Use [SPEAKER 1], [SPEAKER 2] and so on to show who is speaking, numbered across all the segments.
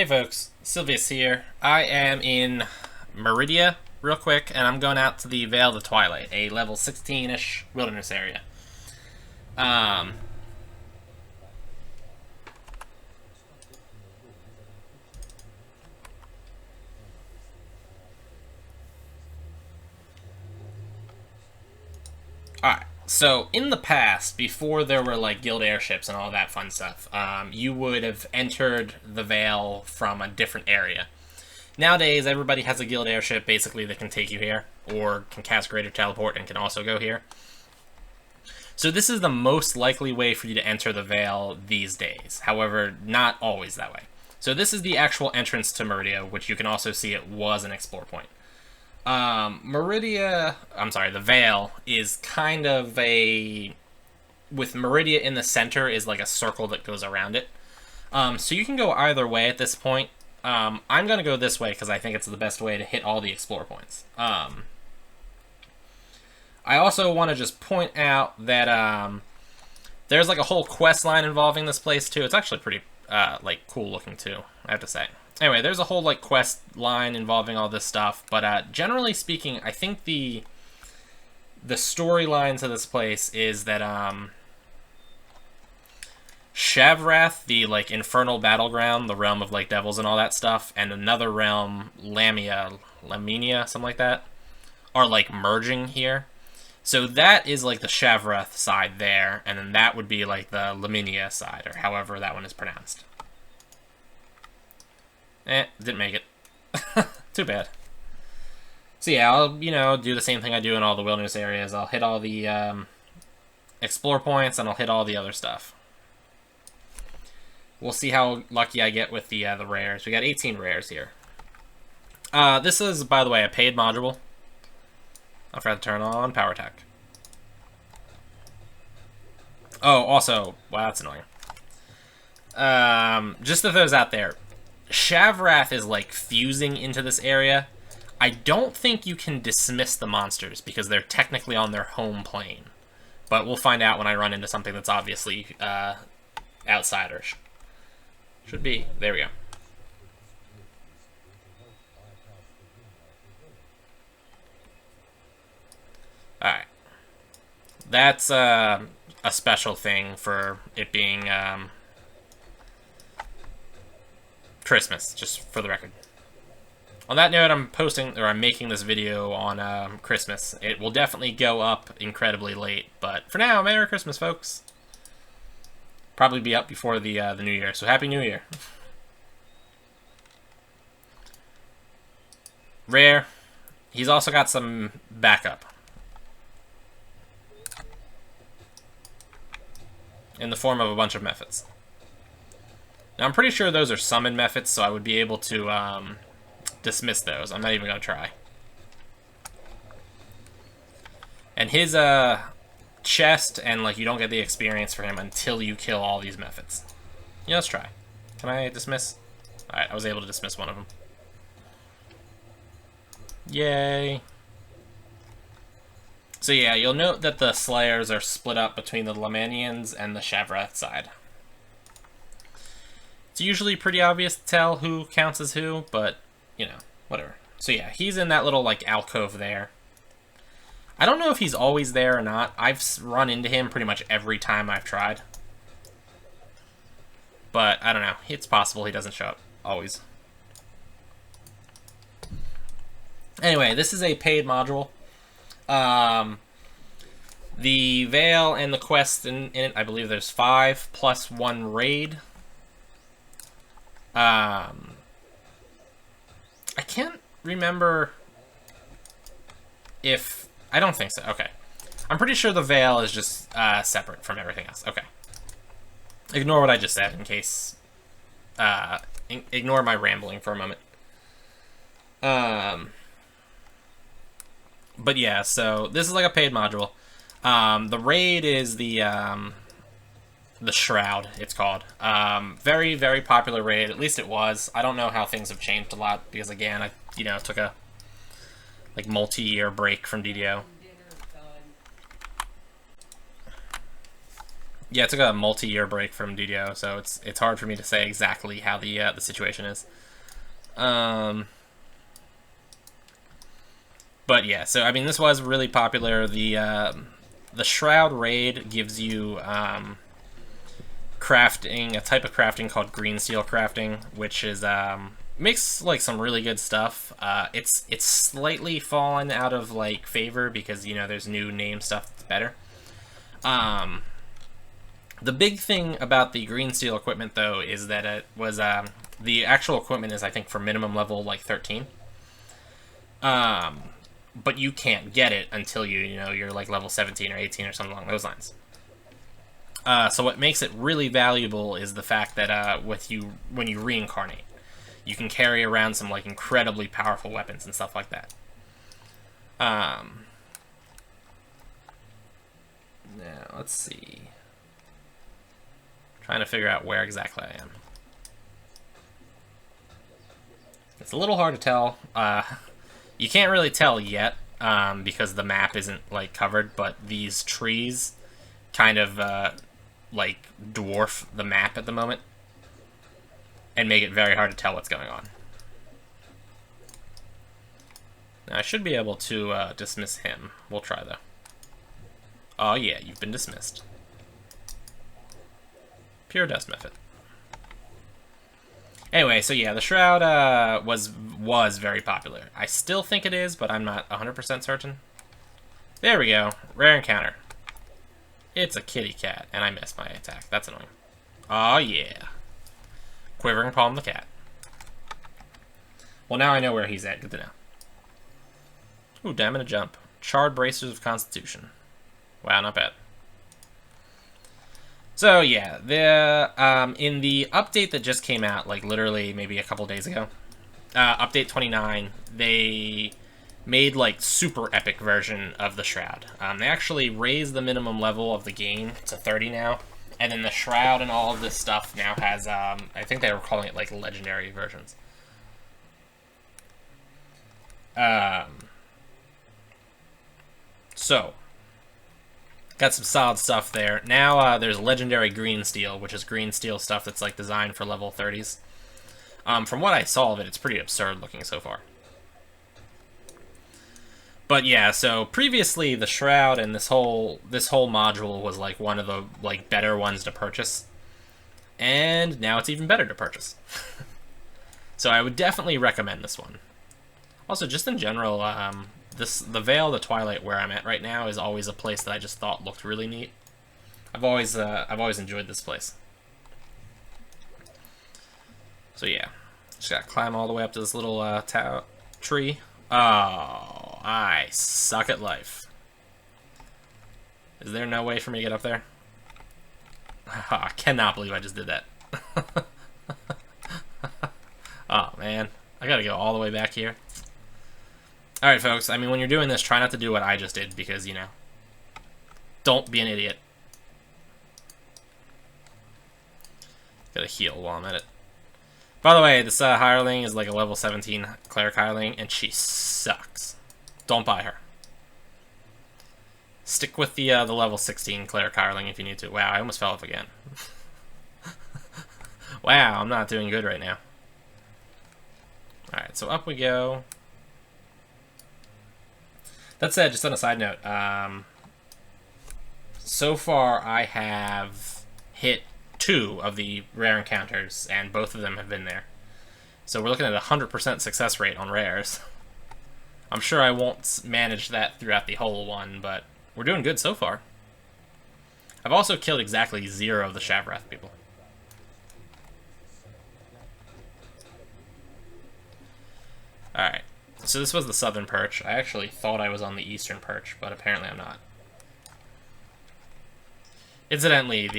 [SPEAKER 1] Hey folks, Sylvius here. I am in Meridia real quick, and I'm going out to the Vale of Twilight, a level 16-ish wilderness area. Um, Alright, so in the past, before there were like guild airships and all that fun stuff, you would have entered the Vale from a different area. Nowadays, everybody has a guild airship basically that can take you here, or can cast Greater Teleport and can also go here. So this is the most likely way for you to enter the Vale these days. However, not always that way. So this is the actual entrance to Meridia, which you can also see it was an explore point. The Vale is kind of a... with Meridia in the center is like a circle that goes around it. So you can go either way at this point. I'm going to go this way because I think it's the best way to hit all the explore points. I also want to just point out that there's like a whole quest line involving this place too. It's actually pretty like cool looking too, I have to say. Anyway, there's a whole like quest line involving all this stuff, but generally speaking, I think the storyline to this place is that Shavrath, the like infernal battleground, the realm of like devils and all that stuff, and another realm, Lamia, something like that, are like merging here. So that is like the Shavrath side there, and then that would be like the Laminia side, or however that one is pronounced. Didn't make it. Too bad. So yeah, I'll, do the same thing I do in all the wilderness areas. I'll hit all the explore points, and I'll hit all the other stuff. We'll see how lucky I get with the rares. We got 18 rares here. This is, by the way, a paid module. I forgot to turn on power attack. Oh, also, wow, that's annoying. Just to those out there, Shavrath is like fusing into this area. I don't think you can dismiss the monsters because they're technically on their home plane. But we'll find out when I run into something that's obviously outsiders. Should be. There we go. Alright. That's a special thing for it being Christmas, just for the record. On that note, I'm making this video on Christmas. It will definitely go up incredibly late, but for now, Merry Christmas, folks. Probably be up before the New Year, so Happy New Year. Rare. He's also got some backup. In the form of a bunch of methods. Now, I'm pretty sure those are summon methods, so I would be able to dismiss those. I'm not even going to try. And his chest, and like you don't get the experience for him until you kill all these methods. Yeah, let's try. Can I dismiss? Alright, I was able to dismiss one of them. Yay. So yeah, you'll note that the Slayers are split up between the Lamanians and the Shavrath side. It's usually pretty obvious to tell who counts as who, but, whatever. So yeah, he's in that little, like, alcove there. I don't know if he's always there or not. I've run into him pretty much every time I've tried. But, I don't know. It's possible he doesn't show up. Always. Anyway, this is a paid module. The Vale and the quest in it, I believe there's 5 plus 1 raid. I can't remember if... I don't think so. Okay. I'm pretty sure the Vale is just separate from everything else. Okay. Ignore what I just said in case... ignore my rambling for a moment. But yeah, so this is like a paid module. The raid is the Shroud, it's called. Very, very popular raid. At least it was. I don't know how things have changed a lot because, again, I took a like multi-year break from DDO. Yeah, it took a multi-year break from DDO, so it's hard for me to say exactly how the situation is. But yeah, so I mean, this was really popular. The Shroud Raid gives you crafting, a type of crafting called green steel crafting, which is makes like some really good stuff. It's slightly fallen out of like favor because there's new name stuff that's better. The big thing about the green steel equipment though is that it was the actual equipment is I think for minimum level like 13. But you can't get it until you're like level 17 or 18 or something along those lines. So what makes it really valuable is the fact that when you reincarnate, you can carry around some like incredibly powerful weapons and stuff like that. Now let's see. Trying to figure out where exactly I am. It's a little hard to tell. You can't really tell yet because the map isn't like covered, but these trees kind of like dwarf the map at the moment and make it very hard to tell what's going on. Now, I should be able to dismiss him. We'll try though. Oh yeah, you've been dismissed. Pure dust method. Anyway, so yeah, the Shroud was very popular. I still think it is, but I'm not 100% certain. There we go. Rare encounter. It's a kitty cat, and I missed my attack. That's annoying. Oh yeah. Quivering Palm the cat. Well, now I know where he's at. Good to know. Ooh, damn and a jump. Charred Bracers of Constitution. Wow, not bad. So yeah, in the update that just came out, like literally maybe a couple days ago, update 29, they made like super epic version of the Shroud. They actually raised the minimum level of the game to 30 now, and then the Shroud and all of this stuff now has, I think they were calling it like legendary versions. So. Got some solid stuff there. Now there's legendary green steel, which is green steel stuff that's like designed for level 30s. From what I saw of it, it's pretty absurd looking so far. But yeah, so previously the Shroud and this whole module was like one of the like better ones to purchase, and now it's even better to purchase. So I would definitely recommend this one. Also, just in general, the Vale, the Twilight, where I'm at right now, is always a place that I just thought looked really neat. I've always enjoyed this place. So yeah, just gotta climb all the way up to this little tree. Oh, I suck at life. Is there no way for me to get up there? I cannot believe I just did that. Oh man, I gotta go all the way back here. Alright, folks, I mean, when you're doing this, try not to do what I just did, because, don't be an idiot. Gotta heal while I'm at it. By the way, this hireling is like a level 17 cleric hireling, and she sucks. Don't buy her. Stick with the level 16 cleric hireling if you need to. Wow, I almost fell off again. Wow, I'm not doing good right now. Alright, so up we go. That said, just on a side note, so far I have hit 2 of the rare encounters, and both of them have been there. So we're looking at a 100% success rate on rares. I'm sure I won't manage that throughout the whole one, but we're doing good so far. I've also killed exactly 0 of the Shavrath people. Alright. So this was the southern perch. I actually thought I was on the eastern perch, but apparently I'm not. Incidentally,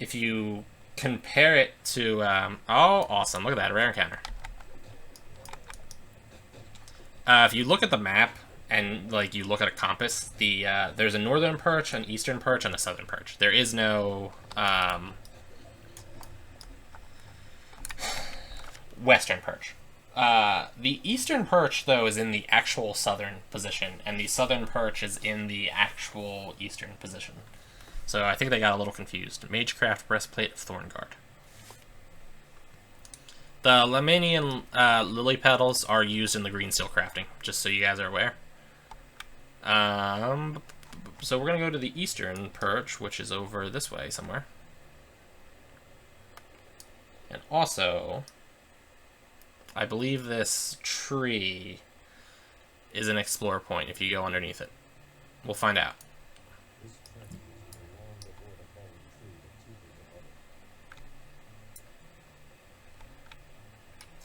[SPEAKER 1] if you compare it to... oh, awesome. Look at that. Rare encounter. If you look at the map and like you look at a compass, there's a northern perch, an eastern perch, and a southern perch. There is no western perch. The eastern perch, though, is in the actual southern position, and the southern perch is in the actual eastern position. So I think they got a little confused. Magecraft Breastplate of Thornguard. The Lemanian lily petals are used in the green steel crafting, just so you guys are aware. So we're going to go to the eastern perch, which is over this way somewhere. And also, I believe this tree is an explorer point if you go underneath it. We'll find out.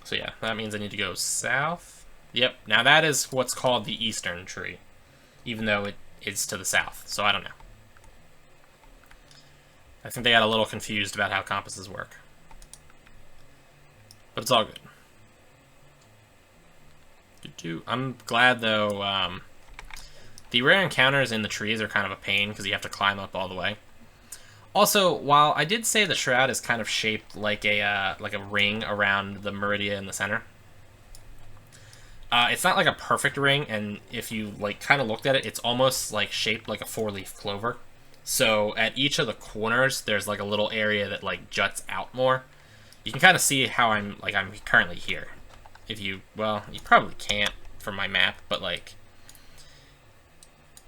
[SPEAKER 1] So yeah, that means I need to go south. Yep, now that is what's called the eastern tree, even though it is to the south, so I don't know. I think they got a little confused about how compasses work. But it's all good. I'm glad, though, the rare encounters in the trees are kind of a pain, because you have to climb up all the way. Also, while I did say the shroud is kind of shaped like a ring around the meridia in the center, it's not like a perfect ring, and if you like kind of looked at it, it's almost like shaped like a 4-leaf clover. So at each of the corners, there's like a little area that like juts out more. You can kind of see how I'm currently here. If you, well, you probably can't from my map, but like,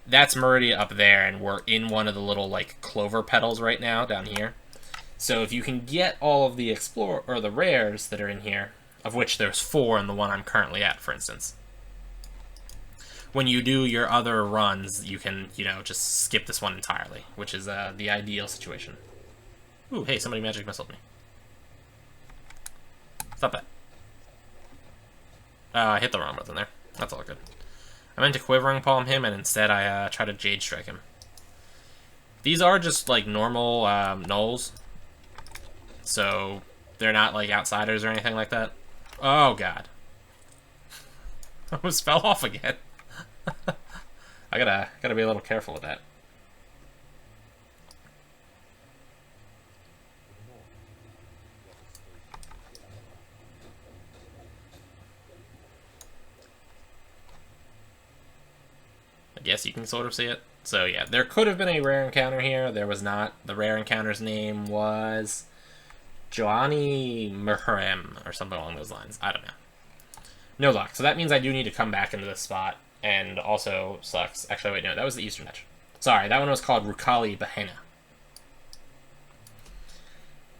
[SPEAKER 1] that's Meridia up there, and we're in one of the little like clover petals right now down here. So if you can get all of the the rares that are in here, of which there's 4 in the one I'm currently at, for instance, when you do your other runs, you can, you know, just skip this one entirely, which is the ideal situation. Ooh, hey, somebody magic missiled me. Stop that. I hit the wrong button there. That's all good. I meant to Quivering Palm him, and instead I try to Jade Strike him. These are just, like, normal gnolls. So, they're not, like, outsiders or anything like that. Oh, God. I almost fell off again. I gotta be a little careful with that. I guess you can sort of see it. So yeah, there could have been a rare encounter here. There was not. The rare encounter's name was Joani Merhem or something along those lines. I don't know. No luck. So that means I do need to come back into this spot. And also sucks. Actually, wait, no, that was the Eastern Edge. Sorry, that one was called Rukali Bahena.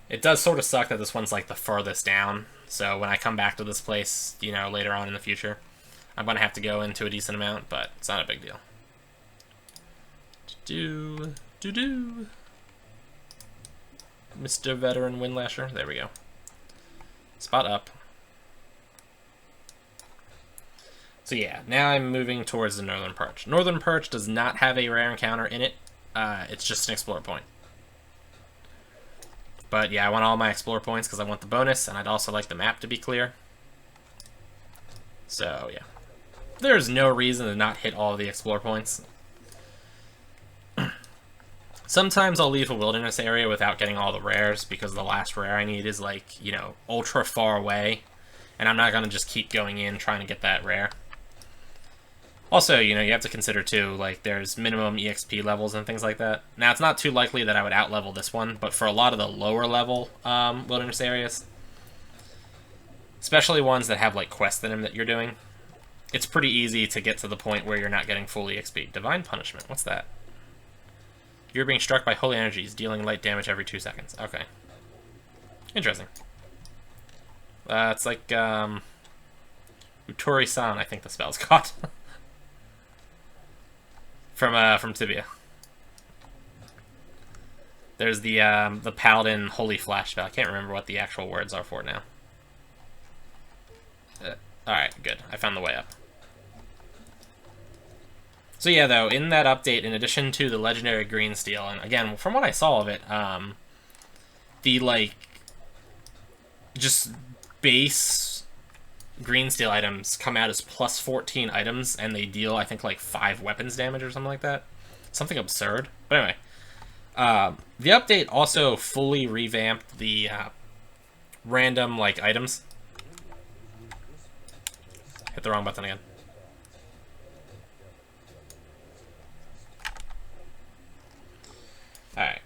[SPEAKER 1] It does sort of suck that this one's like the furthest down. So when I come back to this place, you know, later on in the future, I'm going to have to go into a decent amount, but it's not a big deal. Mr. Veteran Windlasher. There we go. Spot up. So yeah, now I'm moving towards the Northern Perch. Northern Perch does not have a rare encounter in it. It's just an Explorer point. But yeah, I want all my Explorer points because I want the bonus, and I'd also like the map to be clear. So yeah. There's no reason to not hit all of the Explorer points. Sometimes I'll leave a wilderness area without getting all the rares because the last rare I need is like, you know, ultra far away. And I'm not going to just keep going in trying to get that rare. Also, you know, you have to consider too, like, there's minimum EXP levels and things like that. Now, it's not too likely that I would out-level this one, but for a lot of the lower level wilderness areas, especially ones that have, like, quests in them that you're doing, it's pretty easy to get to the point where you're not getting full EXP. Divine Punishment, what's that? You're being struck by holy energies, dealing light damage every 2 seconds. Okay. Interesting. It's like, Uturi-san, I think the spell's called. From Tibia. There's the Paladin Holy Flash spell. I can't remember what the actual words are for it now. Alright, good. I found the way up. So yeah, though, in that update, in addition to the legendary green steel, and again, from what I saw of it, the, like, just base green steel items come out as plus 14 items, and they deal, I think, like 5 weapons damage or something like that. Something absurd. But anyway, the update also fully revamped the random, like, items. Hit the wrong button again. Alright.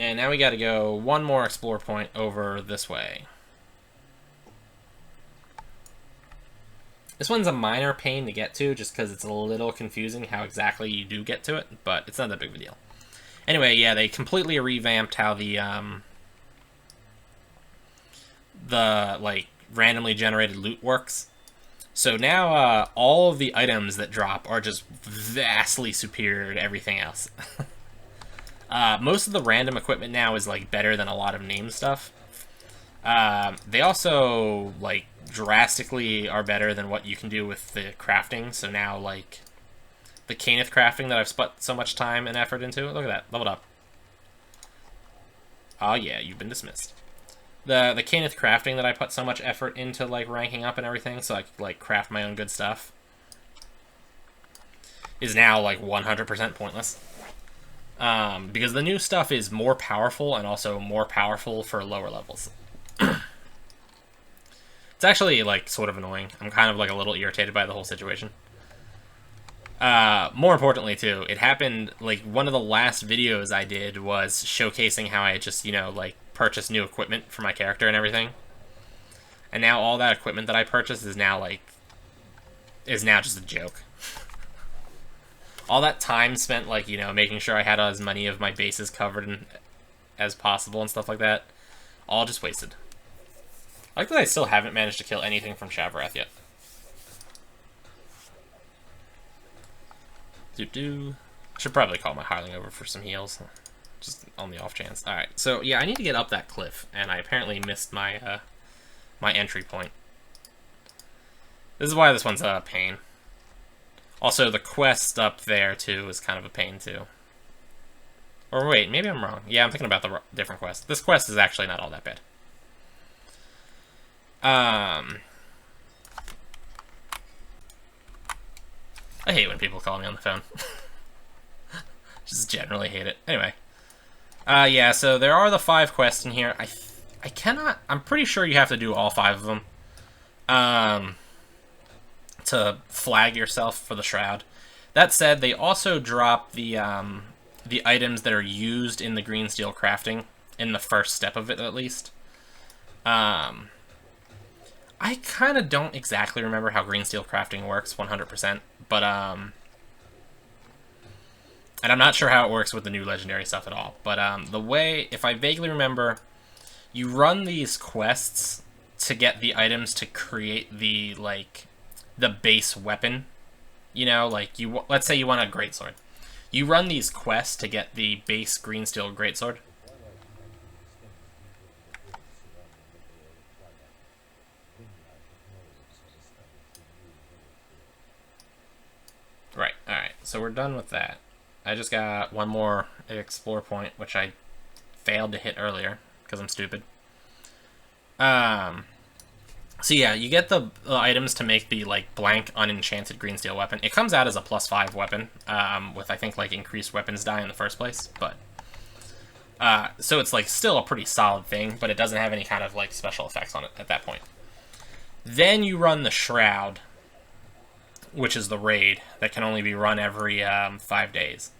[SPEAKER 1] And now we gotta go one more explore point over this way. This one's a minor pain to get to, just because it's a little confusing how exactly you do get to it, but it's not that big of a deal. Anyway, yeah, they completely revamped how the like, randomly generated loot works. So now, all of the items that drop are just vastly superior to everything else. Most of the random equipment now is, like, better than a lot of name stuff. They also, like, drastically are better than what you can do with the crafting. So now, like, the Caneth crafting that I've spent so much time and effort into, look at that, leveled up. Oh yeah, you've been dismissed. The Caneth crafting that I put so much effort into, like, ranking up and everything, so I could, like, craft my own good stuff, is now, like, 100% pointless. Because the new stuff is more powerful, and also more powerful for lower levels. It's actually, like, sort of annoying. I'm kind of, like, a little irritated by the whole situation. More importantly, too, it happened, like, one of the last videos I did was showcasing how I just, you know, like, purchased new equipment for my character and everything. And now all that equipment that I purchased is now, like, just a joke. All that time spent, like, you know, making sure I had as many of my bases covered as possible and stuff like that, all just wasted. I like that I still haven't managed to kill anything from Shavrath yet. I should probably call my Hireling over for some heals, just on the off chance. Alright, so yeah, I need to get up that cliff, and I apparently missed my my entry point. This is why this one's a pain. Also, the quest up there, too, is kind of a pain, too. Or wait, maybe I'm wrong. Yeah, I'm thinking about the different quest. This quest is actually not all that bad. I hate when people call me on the phone. Just generally hate it. Anyway. Yeah, so there are the 5 quests in here. I'm pretty sure you have to do all 5 of them. To flag yourself for the Shroud. That said, they also drop the items that are used in the green steel crafting, in the first step of it, at least. I kind of don't exactly remember how green steel crafting works 100%, but, and I'm not sure how it works with the new legendary stuff at all, but, the way, if I vaguely remember, you run these quests to get the items to create the, like, the base weapon. You know, like, let's say you want a greatsword. You run these quests to get the base green steel greatsword. Right, alright, so we're done with that. I just got one more explore point, which I failed to hit earlier, because I'm stupid. So yeah, you get the items to make the, like, blank unenchanted green steel weapon. It comes out as a +5 weapon, with, I think, like, increased weapons die in the first place, but... so it's, like, still a pretty solid thing, but it doesn't have any kind of, like, special effects on it at that point. Then you run the Shroud, which is the raid, that can only be run every 5 days,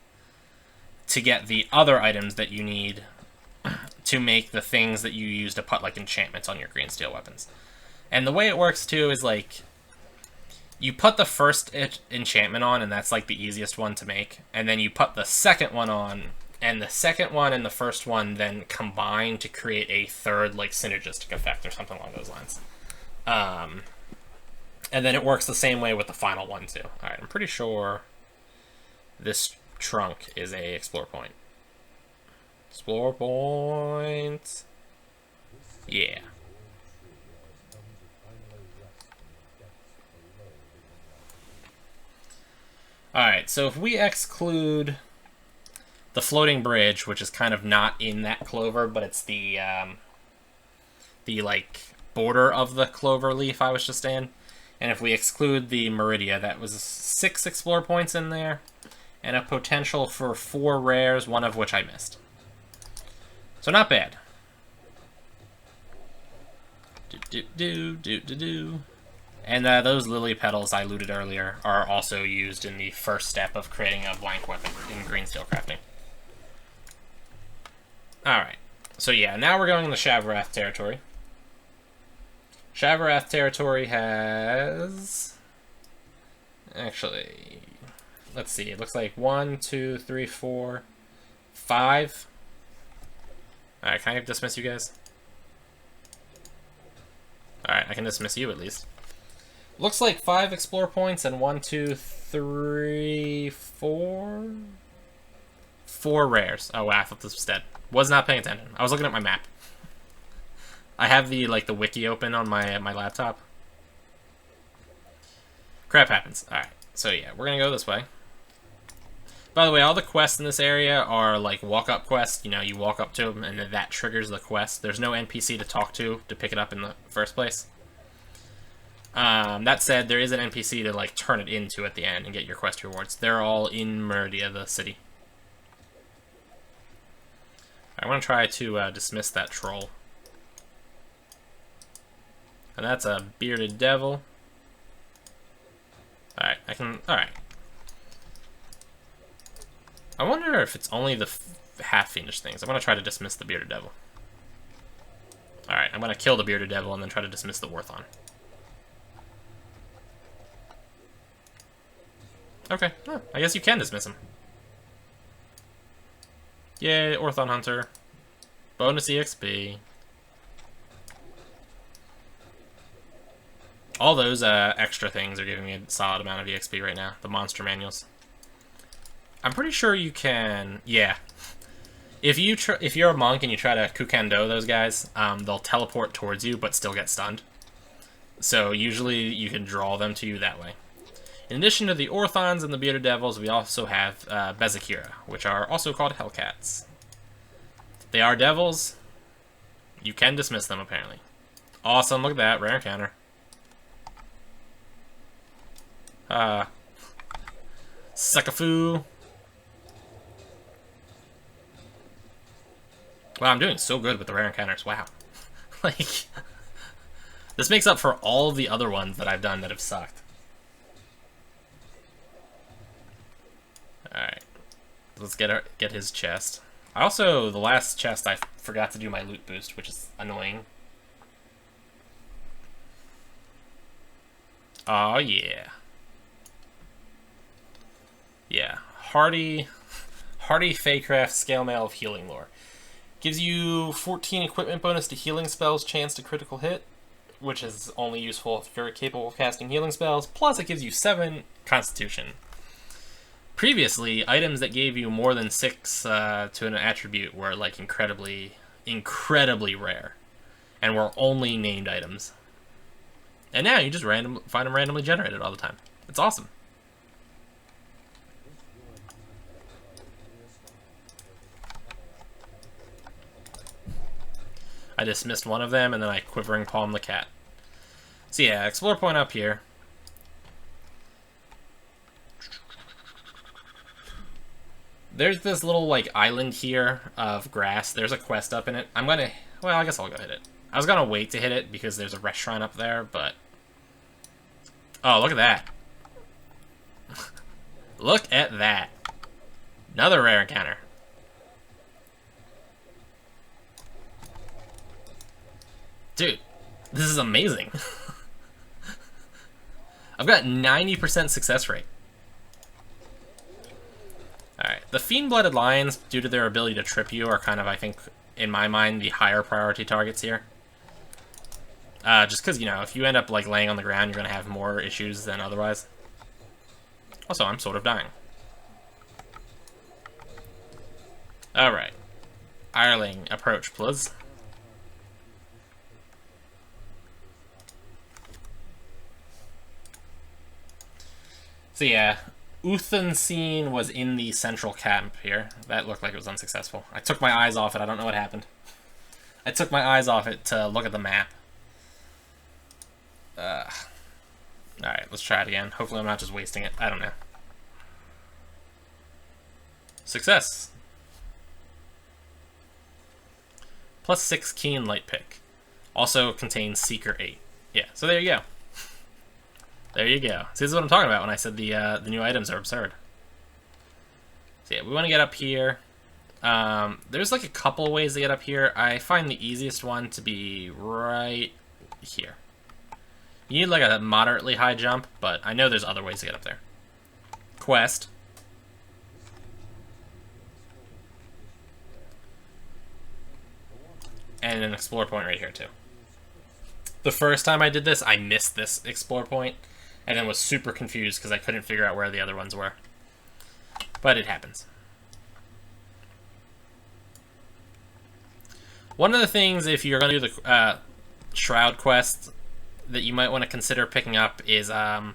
[SPEAKER 1] to get the other items that you need to make the things that you use to put, like, enchantments on your green steel weapons. And the way it works, too, is, like, you put the first enchantment on, and that's, like, the easiest one to make, and then you put the second one on, and the second one and the first one then combine to create a third, like, synergistic effect or something along those lines. And then it works the same way with the final one, too. Alright, I'm pretty sure this trunk is a explore point. Explore point. Yeah. Alright, so if we exclude the floating bridge, which is kind of not in that clover, but it's the like, border of the clover leaf I was just in, and if we exclude the Meridia, that was 6 explore points in there, and a potential for 4 rares, one of which I missed. So not bad. And those lily petals I looted earlier are also used in the first step of creating a blank weapon in green steel crafting. Alright. So yeah, now we're going in the Shavarath territory. Shavarath territory has... Actually... Let's see, it looks like 1, 2, 3, 4, 5. Alright, can I dismiss you guys? Alright, I can dismiss you at least. Looks like 5 explore points and 1, 2, 3, 4... 4 rares. Oh wow, I thought this was dead. Was not paying attention. I was looking at my map. I have the wiki open on my laptop. Crap happens. Alright, so yeah, we're gonna go this way. By the way, all the quests in this area are like walk-up quests. You know, you walk up to them and that triggers the quest. There's no NPC to talk to pick it up in the first place. That said, there is an NPC to like turn it into at the end and get your quest rewards. They're all in Meridia, the city. I want to try to dismiss that troll. And that's a bearded devil. Alright, I can... Alright. I wonder if it's only the half-fiendish things. I'm going to try to dismiss the bearded devil. Alright, I'm going to kill the bearded devil and then try to dismiss the Orthon. Okay, oh, I guess you can dismiss him. Yay, Orthon Hunter. Bonus EXP. All those extra things are giving me a solid amount of EXP right now. The monster manuals. I'm pretty sure you can... Yeah. If you're a monk and you try to Kukando those guys, they'll teleport towards you but still get stunned. So usually you can draw them to you that way. In addition to the Orthons and the Bearded Devils, we also have Bezakira, which are also called Hellcats. They are devils. You can dismiss them, apparently. Awesome, look at that, rare encounter. Suckafoo. Wow, I'm doing so good with the rare encounters, wow. Like, this makes up for all of the other ones that I've done that have sucked. Alright, let's get his chest. I also, the last chest, I forgot to do my loot boost, which is annoying. Oh yeah. Yeah, Hardy Faycraft Scale Mail of Healing Lore. Gives you 14 equipment bonus to healing spells, chance to critical hit, which is only useful if you're capable of casting healing spells, plus it gives you 7 constitution. Previously, items that gave you more than 6 to an attribute were like incredibly rare, and were only named items. And now you just find them randomly generated all the time. It's awesome. I dismissed one of them, and then I Quivering Palm the cat. So yeah, explore point up here. There's this little, like, island here of grass. There's a quest up in it. I'm gonna... Well, I guess I'll go hit it. I was gonna wait to hit it because there's a rest shrine up there, but... Oh, look at that. Look at that. Another rare encounter. Dude, this is amazing. I've got 90% success rate. Alright, the Fiend-Blooded Lions, due to their ability to trip you, are kind of, I think, in my mind, the higher priority targets here. Just because, you know, if you end up, like, laying on the ground, you're going to have more issues than otherwise. Also, I'm sort of dying. Alright. Ireling, approach, please. So yeah, Uthanseen was in the central camp here. That looked like it was unsuccessful. I took my eyes off it. I don't know what happened. I took my eyes off it to look at the map. Alright, let's try it again. Hopefully I'm not just wasting it. I don't know. Success! Plus 6 Keen Light Pick. Also contains Seeker 8. Yeah, so there you go. There you go. See, this is what I'm talking about when I said the new items are absurd. So yeah, we want to get up here. There's like a couple ways to get up here. I find the easiest one to be right here. You need like a moderately high jump, but I know there's other ways to get up there. Quest. And an explore point right here too. The first time I did this, I missed this explore point, and then was super confused because I couldn't figure out where the other ones were. But it happens. One of the things, if you're going to do the Shroud quest, that you might want to consider picking up is an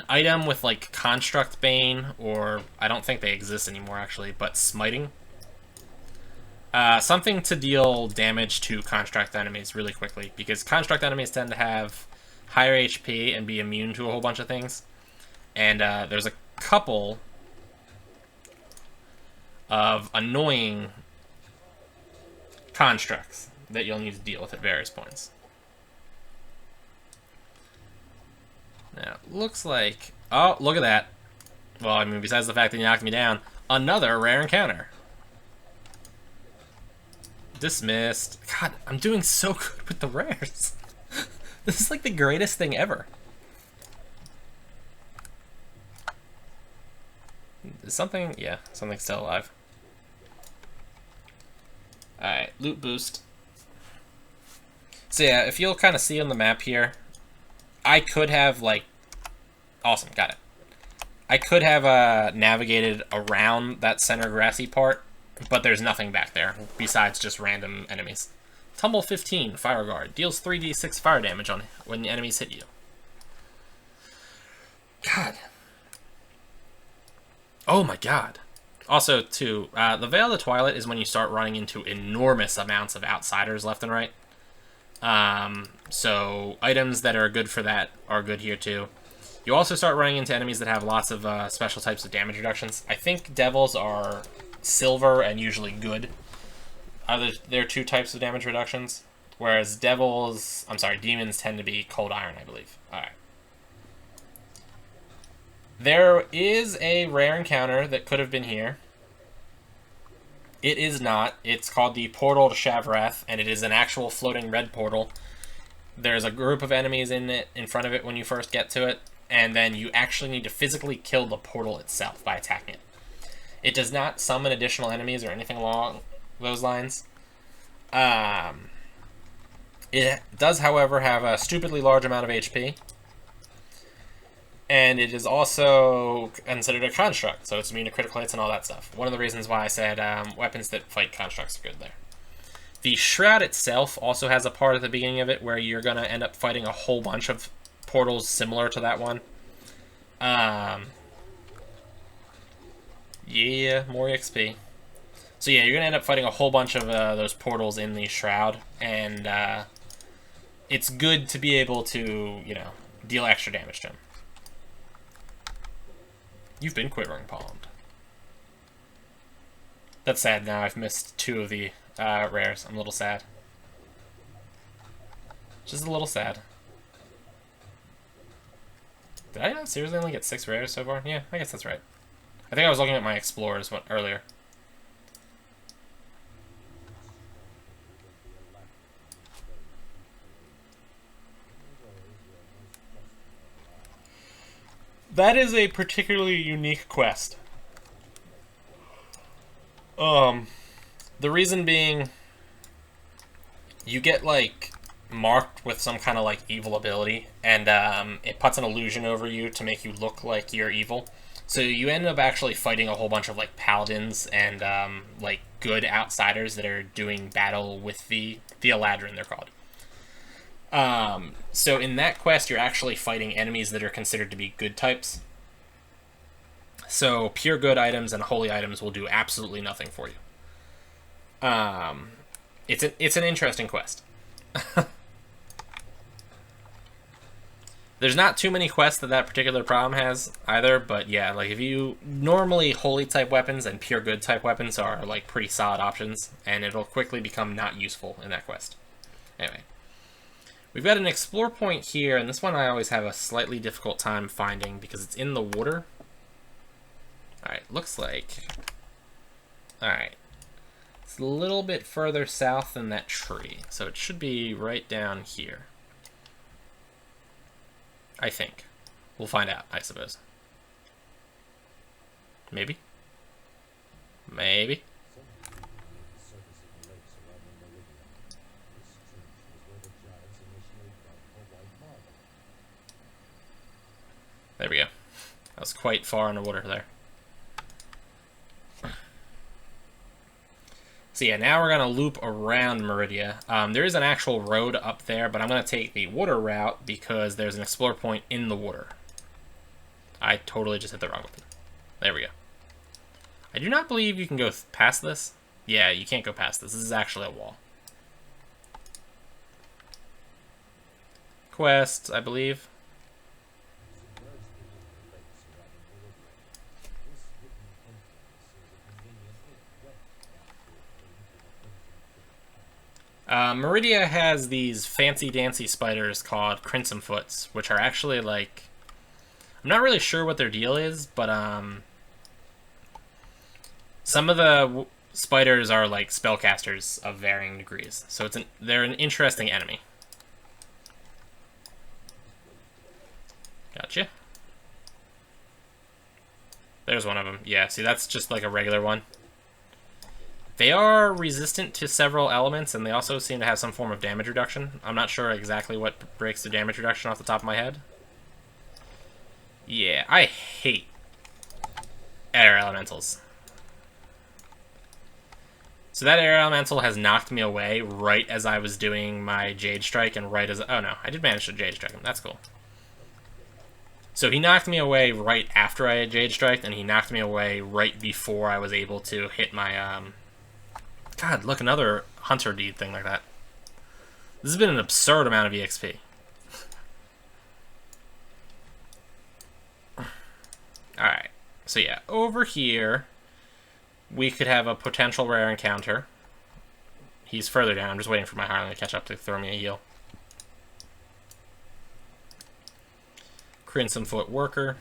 [SPEAKER 1] item with like Construct Bane, or I don't think they exist anymore actually, but Smiting. Something to deal damage to Construct enemies really quickly, because Construct enemies tend to have higher HP and be immune to a whole bunch of things. And there's a couple of annoying constructs that you'll need to deal with at various points. Now, it looks like... Oh, look at that. Well, I mean, besides the fact that he knocked me down, another rare encounter. Dismissed. God, I'm doing so good with the rares. This is like the greatest thing ever. Is something... Yeah, something's still alive. Alright, loot boost. So yeah, if you'll kind of see on the map here, I could have, like... Awesome, got it. I could have navigated around that center grassy part, but there's nothing back there besides just random enemies. Tumble 15, Fire Guard. Deals 3d6 fire damage on when the enemies hit you. God. Oh my god. Also, too, the Vale of Twilight is when you start running into enormous amounts of outsiders left and right. So items that are good for that are good here too. You also start running into enemies that have lots of special types of damage reductions. I think devils are silver and usually good. There are two types of damage reductions, whereas demons tend to be cold iron, I believe. Alright. There is a rare encounter that could have been here. It is not. It's called the Portal to Shavrath, and it is an actual floating red portal. There's a group of enemies in front of it when you first get to it, and then you actually need to physically kill the portal itself by attacking it. It does not summon additional enemies or anything along those lines. It does, however, have a stupidly large amount of HP. And it is also considered a construct, so it's immune to critical hits and all that stuff. One of the reasons why I said weapons that fight constructs are good there. The Shroud itself also has a part at the beginning of it where you're going to end up fighting a whole bunch of portals similar to that one. Yeah, more XP. So yeah, you're going to end up fighting a whole bunch of those portals in the Shroud, and it's good to be able to, you know, deal extra damage to them. You've been quivering, Pond. That's sad now. I've missed 2 of the rares. I'm a little sad. Just a little sad. Did I not seriously only get 6 rares so far? Yeah, I guess that's right. I think I was looking at my explorers earlier. That is a particularly unique quest. The reason being, you get, like, marked with some kind of, like, evil ability, and it puts an illusion over you to make you look like you're evil. So you end up actually fighting a whole bunch of, like, paladins and, like, good outsiders that are doing battle with the Eladrin, they're called. So in that quest, you're actually fighting enemies that are considered to be good types. So pure good items and holy items will do absolutely nothing for you. It's an interesting quest. There's not too many quests that particular problem has either, but yeah, like if you normally holy type weapons and pure good type weapons are like pretty solid options, and it'll quickly become not useful in that quest. Anyway. We've got an explore point here, and this one I always have a slightly difficult time finding because it's in the water. Alright, looks like... Alright, It's a little bit further south than that tree, so it should be right down here. I think. We'll find out, I suppose. Maybe? Maybe? There we go. That was quite far underwater there. So yeah, now we're going to loop around Meridia. There is an actual road up there, but I'm going to take the water route because there's an explore point in the water. I totally just hit the wrong button. There we go. I do not believe you can go past this. Yeah, you can't go past this. This is actually a wall. Quest, I believe. Meridia has these fancy-dancy spiders called Crimson Foots, which are actually, like... I'm not really sure what their deal is, but, some of the spiders are, like, spellcasters of varying degrees. So they're an interesting enemy. Gotcha. There's one of them. Yeah, see, that's just, like, a regular one. They are resistant to several elements, and they also seem to have some form of damage reduction. I'm not sure exactly what breaks the damage reduction off the top of my head. Yeah, I hate air elementals. So that air elemental has knocked me away right as I was doing my Jade Strike, and right as... Oh no, I did manage to Jade Strike him. That's cool. So he knocked me away right after I had Jade Strike, and he knocked me away right before I was able to hit my... God, look, another Hunter deed thing like that. This has been an absurd amount of EXP. Alright, so yeah, over here, we could have a potential rare encounter. He's further down. I'm just waiting for my Hireling to catch up to throw me a heal. Crimson Foot Worker.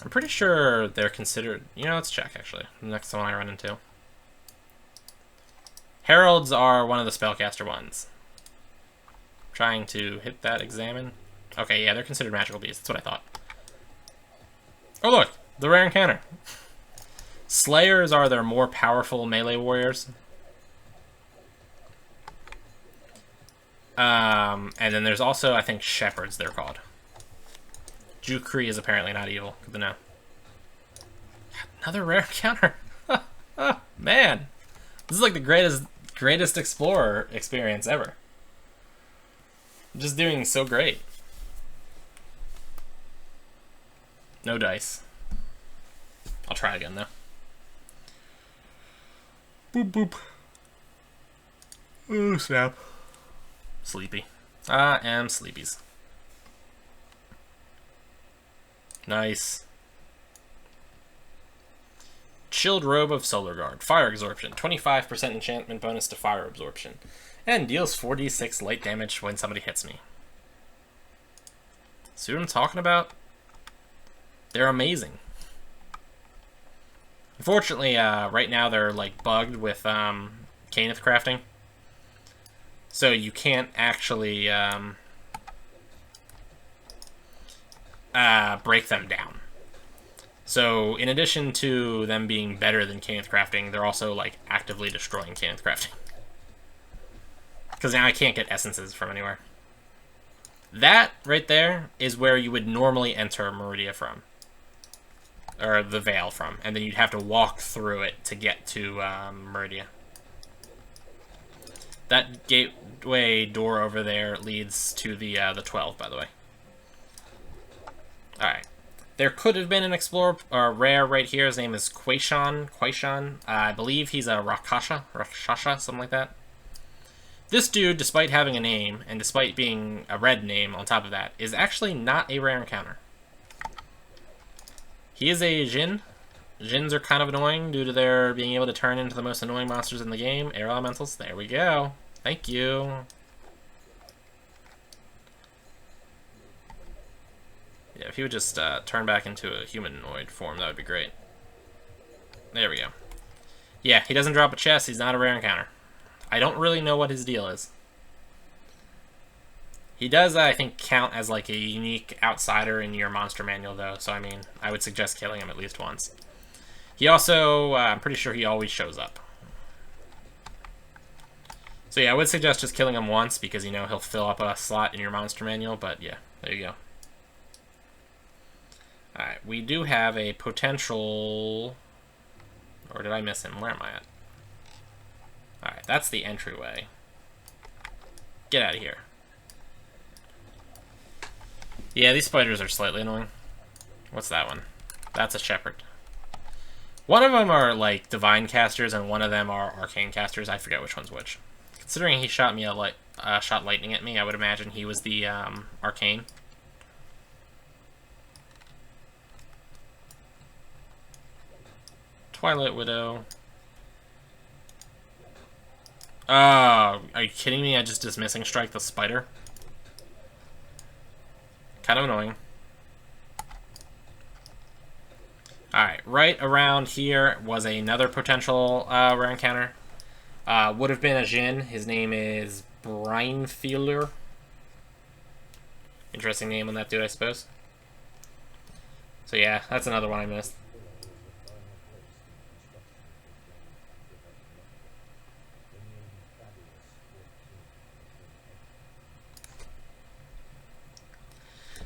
[SPEAKER 1] I'm pretty sure they're considered... You know, let's check, actually. The next one I run into. Heralds are one of the spellcaster ones. Trying to hit that examine. Okay, yeah, they're considered magical beasts. That's what I thought. Oh, look! The rare encounter. Slayers are their more powerful melee warriors. And then there's also, I think, shepherds, they're called. Jukri is apparently not evil. Good to know. Another rare encounter. Oh, man. This is like the greatest explorer experience ever. I'm just doing so great. No dice. I'll try again, though. Boop, boop. Oh, snap. Sleepy. I am sleepies. Nice. Chilled Robe of Solar Guard. Fire Absorption. 25% enchantment bonus to fire absorption. And deals 4d6 light damage when somebody hits me. See what I'm talking about? They're amazing. Unfortunately, right now they're like bugged with Caneth crafting. So you can't actually break them down. So in addition to them being better than Caneth crafting, they're also like actively destroying Caneth crafting. Because now I can't get essences from anywhere. That right there is where you would normally enter Meridia from. Or the Vale from. And then you'd have to walk through it to get to Meridia. That gateway door over there leads to the 12, by the way. Alright. There could have been an explorer, or rare right here. His name is Quaishan. I believe he's a Rakshasha, something like that. This dude, despite having a name, and despite being a red name on top of that, is actually not a rare encounter. He is a Jinn. Jinns are kind of annoying due to their being able to turn into the most annoying monsters in the game. Air elementals. There we go. Thank you. Yeah, if he would just turn back into a humanoid form, that would be great. There we go. Yeah, he doesn't drop a chest. He's not a rare encounter. I don't really know what his deal is. He does, I think, count as like a unique outsider in your monster manual, though. So, I mean, I would suggest killing him at least once. He also, I'm pretty sure he always shows up. So yeah, I would suggest just killing him once because, you know, he'll fill up a slot in your monster manual. But yeah, there you go. Alright, we do have a potential... Or did I miss him? Where am I at? Alright, that's the entryway. Get out of here. Yeah, these spiders are slightly annoying. What's that one? That's a shepherd. One of them are, like, divine casters, and one of them are arcane casters. I forget which one's which. Considering he shot me shot lightning at me, I would imagine he was the arcane. Twilight Widow. Oh, are you kidding me? I just dismissing strike the spider. Kind of annoying. Alright, right around here was another potential rare encounter. Would have been a Jin. His name is Brinefielder. Interesting name on that dude, I suppose. So yeah, that's another one I missed.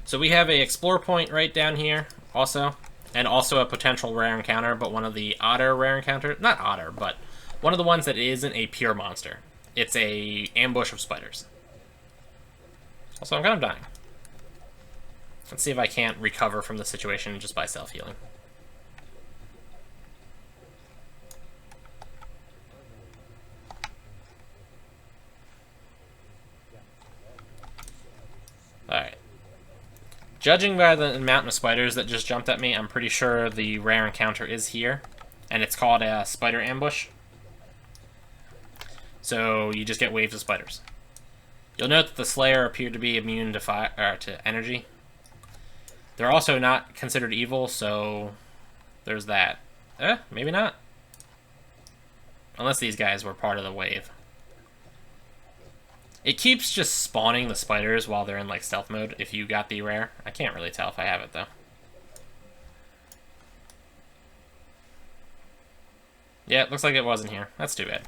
[SPEAKER 1] So we have a explore point right down here also, and also a potential rare encounter, but one of the otter rare encounter, not otter, but one of the ones that isn't a pure monster. It's a ambush of spiders. Also, I'm kind of dying. Let's see if I can't recover from the situation just by self-healing. Alright. Judging by the amount of spiders that just jumped at me, I'm pretty sure the rare encounter is here. And it's called a spider ambush. So you just get waves of spiders. You'll note that the Slayer appeared to be immune to to energy. They're also not considered evil, so there's that. Maybe not. Unless these guys were part of the wave. It keeps just spawning the spiders while they're in like stealth mode if you got the rare. I can't really tell if I have it though. Yeah, it looks like it wasn't here. That's too bad.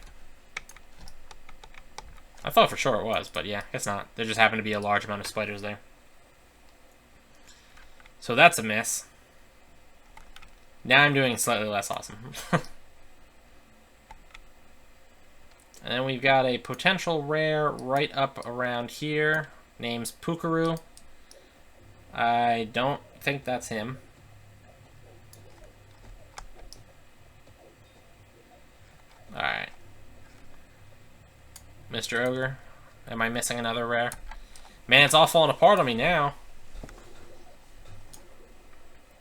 [SPEAKER 1] I thought for sure it was, but yeah, guess not. There just happened to be a large amount of spiders there. So that's a miss. Now I'm doing slightly less awesome. And then we've got a potential rare right up around here. Name's Pukaru. I don't think that's him. Alright. Mr. Ogre. Am I missing another rare? Man, it's all falling apart on me now.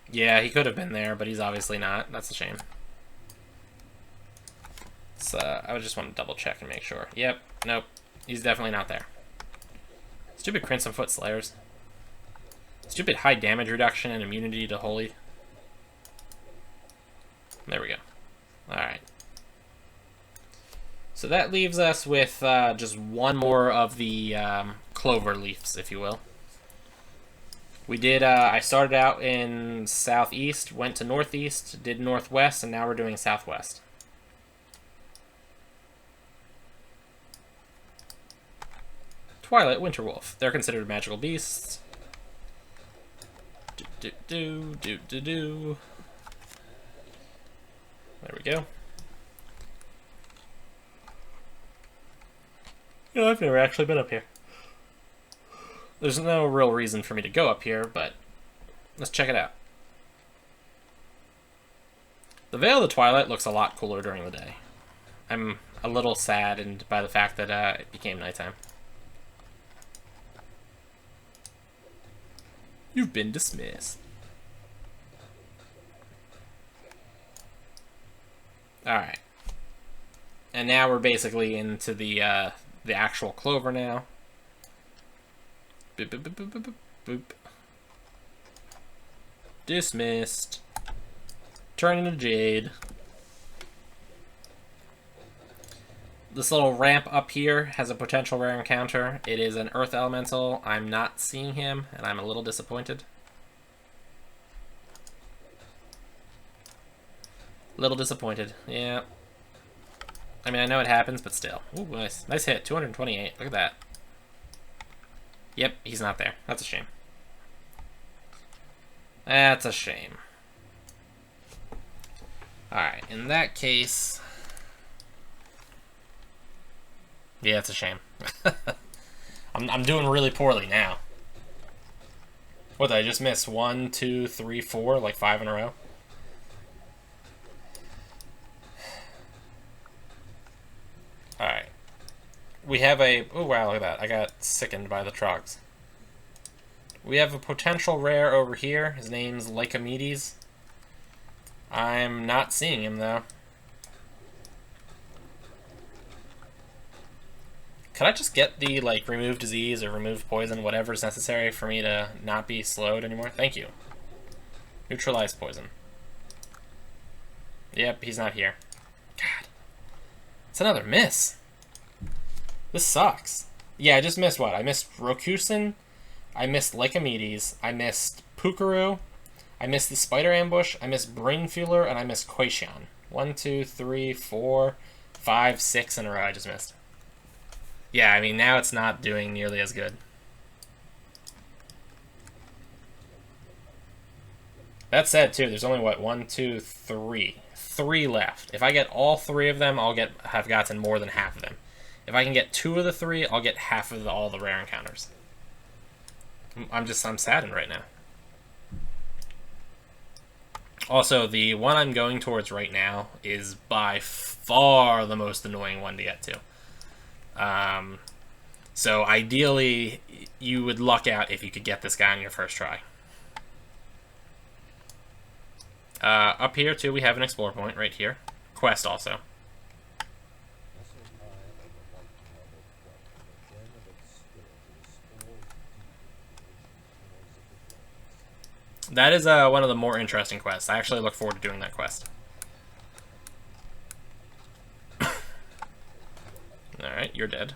[SPEAKER 1] Yeah, he could have been there, but he's obviously not. That's a shame. So, I would just want to double check and make sure. Yep, nope. He's definitely not there. Stupid Crimson Foot Slayers. Stupid high damage reduction and immunity to Holy. There we go. Alright. So that leaves us with just one more of the clover leaves, if you will. We did, I started out in southeast, went to northeast, did northwest, and now we're doing southwest. Twilight Winterwolf. They're considered magical beasts. Do. There we go. You know, I've never actually been up here. There's no real reason for me to go up here, but let's check it out. The Vale of the Twilight looks a lot cooler during the day. I'm a little saddened by the fact that it became nighttime. You've been dismissed. Alright. And now we're basically into the actual clover now. Boop, boop, boop, boop, boop, boop. Dismissed. Turn into Jade. This little ramp up here has a potential rare encounter. It is an Earth Elemental. I'm not seeing him, and I'm a little disappointed. Little disappointed, yeah. I mean, I know it happens, but still. Ooh, nice. Nice hit, 228. Look at that. Yep, he's not there. That's a shame. That's a shame. Alright, in that case... Yeah, it's a shame. I'm doing really poorly now. What, did I just miss? 1, 2, 3, 4? Like 5 in a row? Alright. We have a... Oh, wow, look at that. I got sickened by the trogs. We have a potential rare over here. His name's Lycomedes. I'm not seeing him, though. Could I just get the, like, remove disease or remove poison, whatever's necessary for me to not be slowed anymore? Thank you. Neutralize poison. Yep, he's not here. God. It's another miss. This sucks. Yeah, I just missed what? I missed Rokusen, I missed Lycomedes, I missed Pukuru, I missed the Spider Ambush, I missed Brain Fueler, and I missed Quaishan. 1, 2, 3, 4, 5, 6 in a row I just missed. Yeah, I mean, now it's not doing nearly as good. That said, too, there's only, what, 1, 2, 3. 3 left. If I get all 3 of them, I'll have gotten more than half of them. If I can get 2 of the 3, I'll get half of all the rare encounters. I'm saddened right now. Also, the one I'm going towards right now is by far the most annoying one to get to. So ideally, you would luck out if you could get this guy on your first try. Up here, too, we have an explore point right here. Quest also. That is one of the more interesting quests. I actually look forward to doing that quest. Alright, you're dead.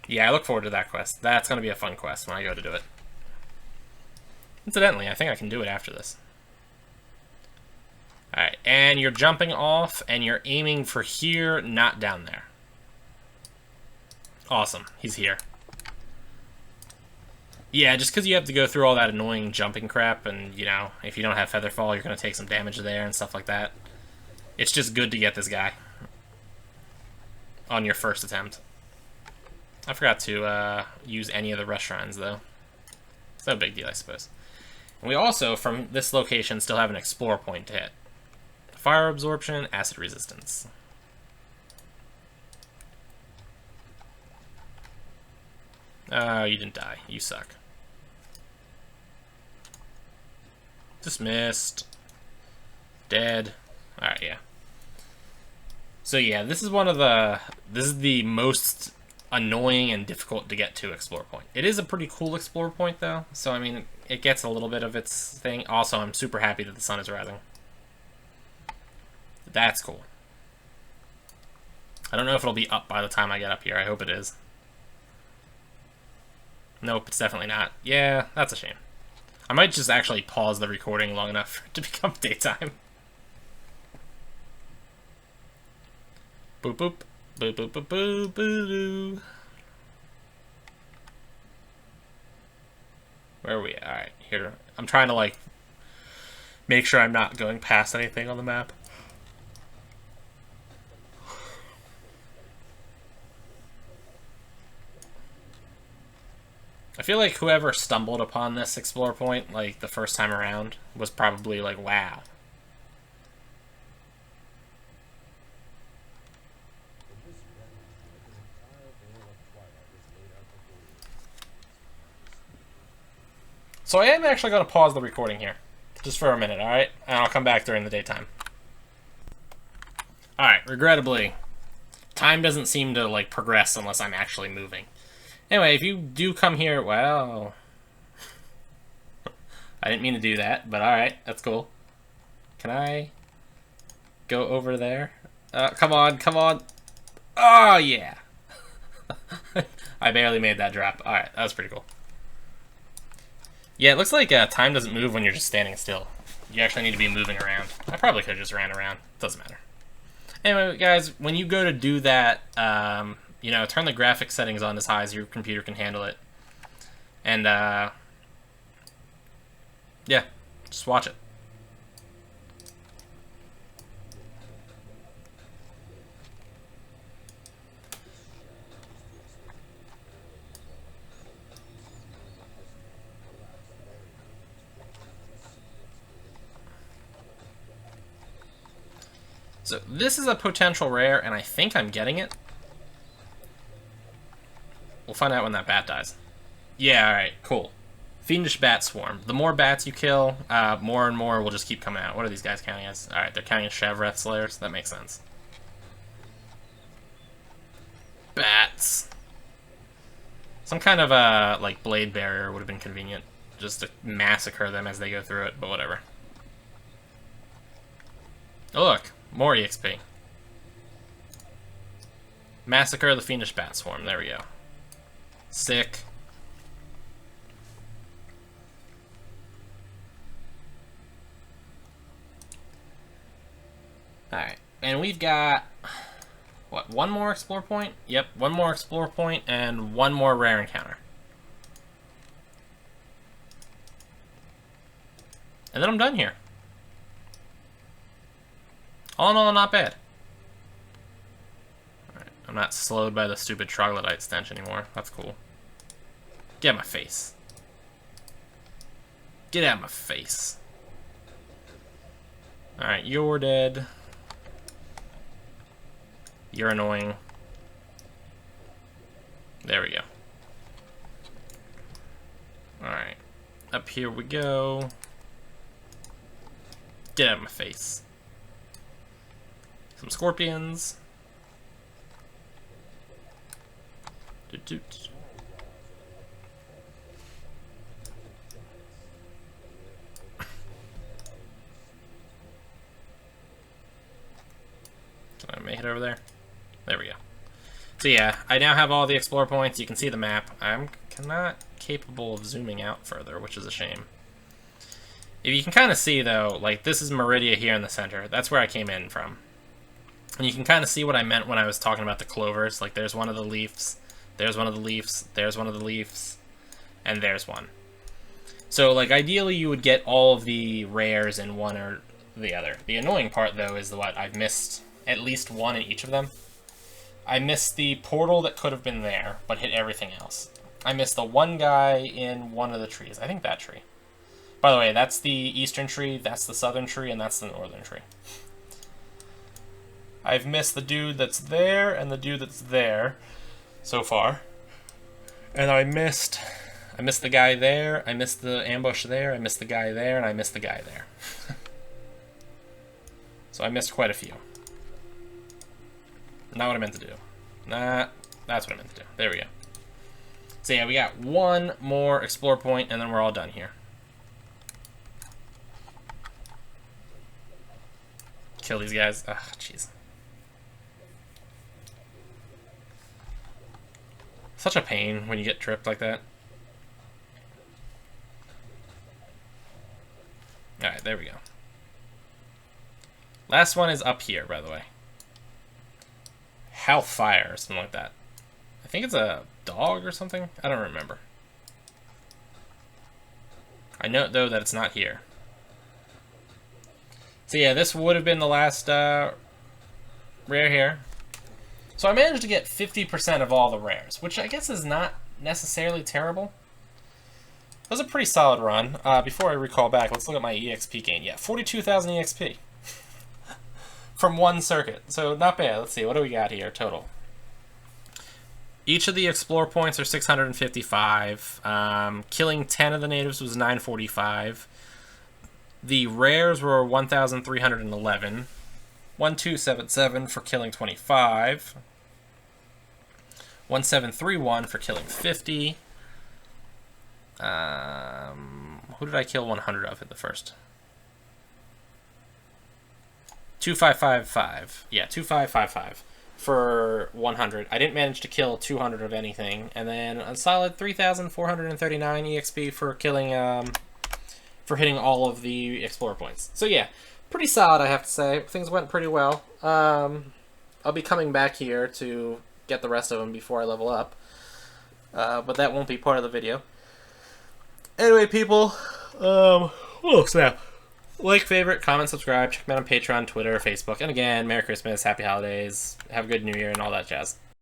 [SPEAKER 1] Yeah, I look forward to that quest. That's going to be a fun quest when I go to do it. Incidentally, I think I can do it after this. Alright, and you're jumping off, and you're aiming for here, not down there. Awesome, he's here. Yeah, just because you have to go through all that annoying jumping crap, and, you know, if you don't have Featherfall, you're going to take some damage there and stuff like that. It's just good to get this guy on your first attempt. I forgot to use any of the restaurants, though. It's no big deal, I suppose. And we also, from this location, still have an explore point to hit. Fire absorption, acid resistance. Oh, you didn't die. You suck. Dismissed. Dead. Alright, yeah. So yeah, this is the most annoying and difficult to get to explore point. It is a pretty cool explore point, though. So, I mean, it gets a little bit of its thing. Also, I'm super happy that the sun is rising. That's cool. I don't know if it'll be up by the time I get up here. I hope it is. Nope, it's definitely not. Yeah, that's a shame. I might just actually pause the recording long enough for it to become daytime. Boop boop. Boop boop boop boop boop boop. Where are we? Alright, here. I'm trying to, like, make sure I'm not going past anything on the map. I feel like whoever stumbled upon this explore point, like, the first time around, was probably like, wow. So I am actually going to pause the recording here, just for a minute, alright? And I'll come back during the daytime. Alright, regrettably, time doesn't seem to, like, progress unless I'm actually moving. Anyway, if you do come here, well... I didn't mean to do that, but alright, that's cool. Can I go over there? Come on, come on. Oh, yeah. I barely made that drop. Alright, that was pretty cool. Yeah, it looks like time doesn't move when you're just standing still. You actually need to be moving around. I probably could have just ran around. Doesn't matter. Anyway, guys, when you go to do that, you know, turn the graphics settings on as high as your computer can handle it. And, yeah, just watch it. So this is a potential rare, and I think I'm getting it. We'll find out when that bat dies. Yeah, alright, cool. Fiendish Bat Swarm. The more bats you kill, more and more will just keep coming out. What are these guys counting as? Alright, they're counting as Shavreth Slayers. That makes sense. Bats. Some kind of, like, blade barrier would have been convenient. Just to massacre them as they go through it, but whatever. Oh, look. More EXP. Massacre the Fiendish Bat Swarm. There we go. Sick. Alright. And we've got... what, one more explore point? Yep, one more explore point and one more rare encounter. And then I'm done here. All in all, not bad. Alright, I'm not slowed by the stupid troglodyte stench anymore. That's cool. Get out of my face. Get out of my face. Alright, you're dead. You're annoying. There we go. Alright. Up here we go. Get out of my face. Some scorpions. Doot doot. Can I make it over there? There we go. So yeah, I now have all the explore points. You can see the map. I'm not capable of zooming out further, which is a shame. If you can kind of see, though, like, this is Meridia here in the center. That's where I came in from. And you can kind of see what I meant when I was talking about the clovers. Like, there's one of the leaves, there's one of the leaves, there's one of the leaves, and there's one. So, like, ideally you would get all of the rares in one or the other. The annoying part, though, is what I've missed at least one in each of them. I missed the portal that could have been there, but hit everything else. I missed the one guy in one of the trees. I think that tree. By the way, that's the eastern tree, that's the southern tree, and that's the northern tree. I've missed the dude that's there and the dude that's there so far. And I missed the guy there, I missed the ambush there, I missed the guy there, and I missed the guy there. So I missed quite a few. Not what I meant to do. Nah, that's what I meant to do. There we go. So yeah, we got one more explore point, and then we're all done here. Kill these guys. Ugh, jeez. Such a pain when you get tripped like that. Alright, there we go. Last one is up here, by the way. Hellfire, or something like that. I think it's a dog or something? I don't remember. I note, though, that it's not here. So yeah, this would have been the last rare here. So I managed to get 50% of all the rares, which I guess is not necessarily terrible. That was a pretty solid run. Before I recall back, let's look at my EXP gain. Yeah, 42,000 EXP. From one circuit. So not bad. Let's see, what do we got here total? Each of the explore points are 655. Killing 10 of the natives was 945. The rares were 1,311. 1277 for killing 25. 1731 for killing 50. Who did I kill 100 of at the first? 2555. Yeah, 2555 for 100. I didn't manage to kill 200 of anything, and then a solid 3,439 EXP for killing for hitting all of the Explorer points. So yeah, pretty solid, I have to say. Things went pretty well. I'll be coming back here to get the rest of them before I level up, but that won't be part of the video. Anyway, people, whoa, snap. Like, favorite, comment, subscribe, check me out on Patreon, Twitter, Facebook, and again, Merry Christmas, Happy Holidays, have a good New Year, and all that jazz.